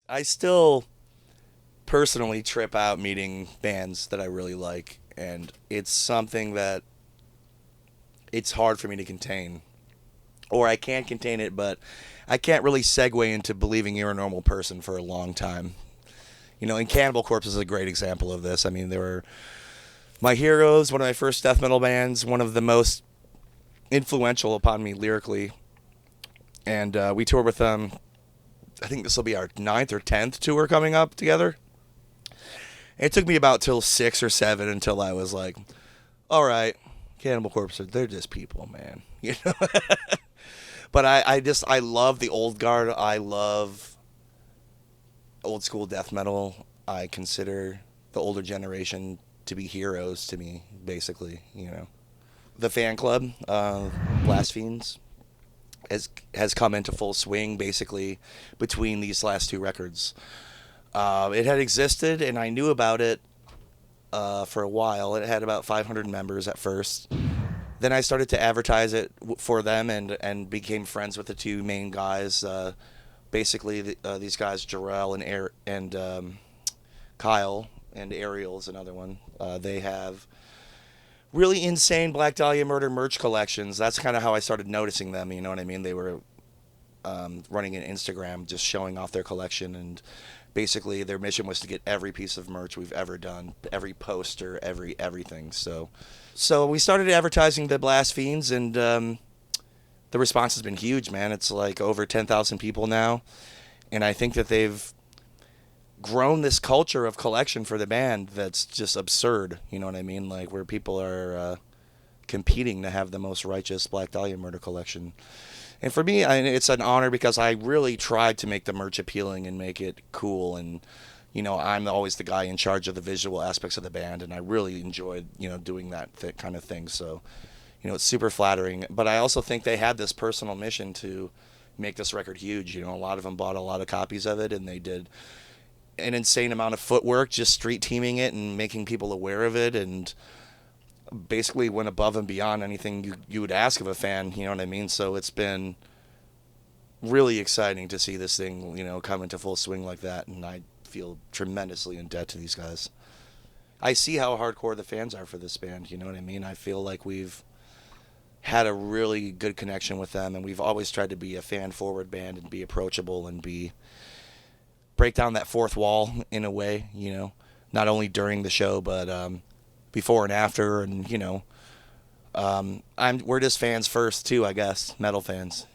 I still personally trip out meeting bands that I really like, and it's something that it's hard for me to contain. Or I can't contain it, but I can't really segue into believing you're a normal person for a long time. And Cannibal Corpse is a great example of this. I mean, they were my heroes, one of my first death metal bands, one of the most influential upon me lyrically. And we toured with them. I think this will be our ninth or 10th tour coming up together. It took me about till 6 or 7 until I was like, all right, Cannibal Corpse, they're just people, man. But I love the old guard. I love old school death metal. I consider the older generation to be heroes to me, basically. The fan club, Blast Fiends, has come into full swing basically between these last two records. It had existed, and I knew about it for a while. It had about 500 members at first. Then I started to advertise it for them and became friends with the two main guys. Basically, these guys, Jarrell and Kyle, and Ariel is another one. They have really insane Black Dahlia Murder merch collections. That's kind of how I started noticing them. You know what I mean? They were running an Instagram, just showing off their collection, and basically their mission was to get every piece of merch we've ever done, every poster, everything. So we started advertising the Blast Fiends, and the response has been huge, man. It's like over 10,000 people now, and I think that they've grown this culture of collection for the band that's just absurd. You know what I mean? Like where people are competing to have the most righteous Black Dahlia Murder collection. And for me, it's an honor because I really tried to make the merch appealing and make it cool. And, I'm always the guy in charge of the visual aspects of the band, and I really enjoyed, doing that kind of thing. So, it's super flattering. But I also think they had this personal mission to make this record huge. A lot of them bought a lot of copies of it, and they did an insane amount of footwork, just street teaming it and making people aware of it, and basically went above and beyond anything you would ask of a fan, you know what I mean? So it's been really exciting to see this thing, come into full swing like that, and I feel tremendously in debt to these guys. I see how hardcore the fans are for this band, you know what I mean? I feel like we've had a really good connection with them, and we've always tried to be a fan-forward band and be approachable and break down that fourth wall in a way, not only during the show, but before and after, and we're just fans first too, I guess, metal fans.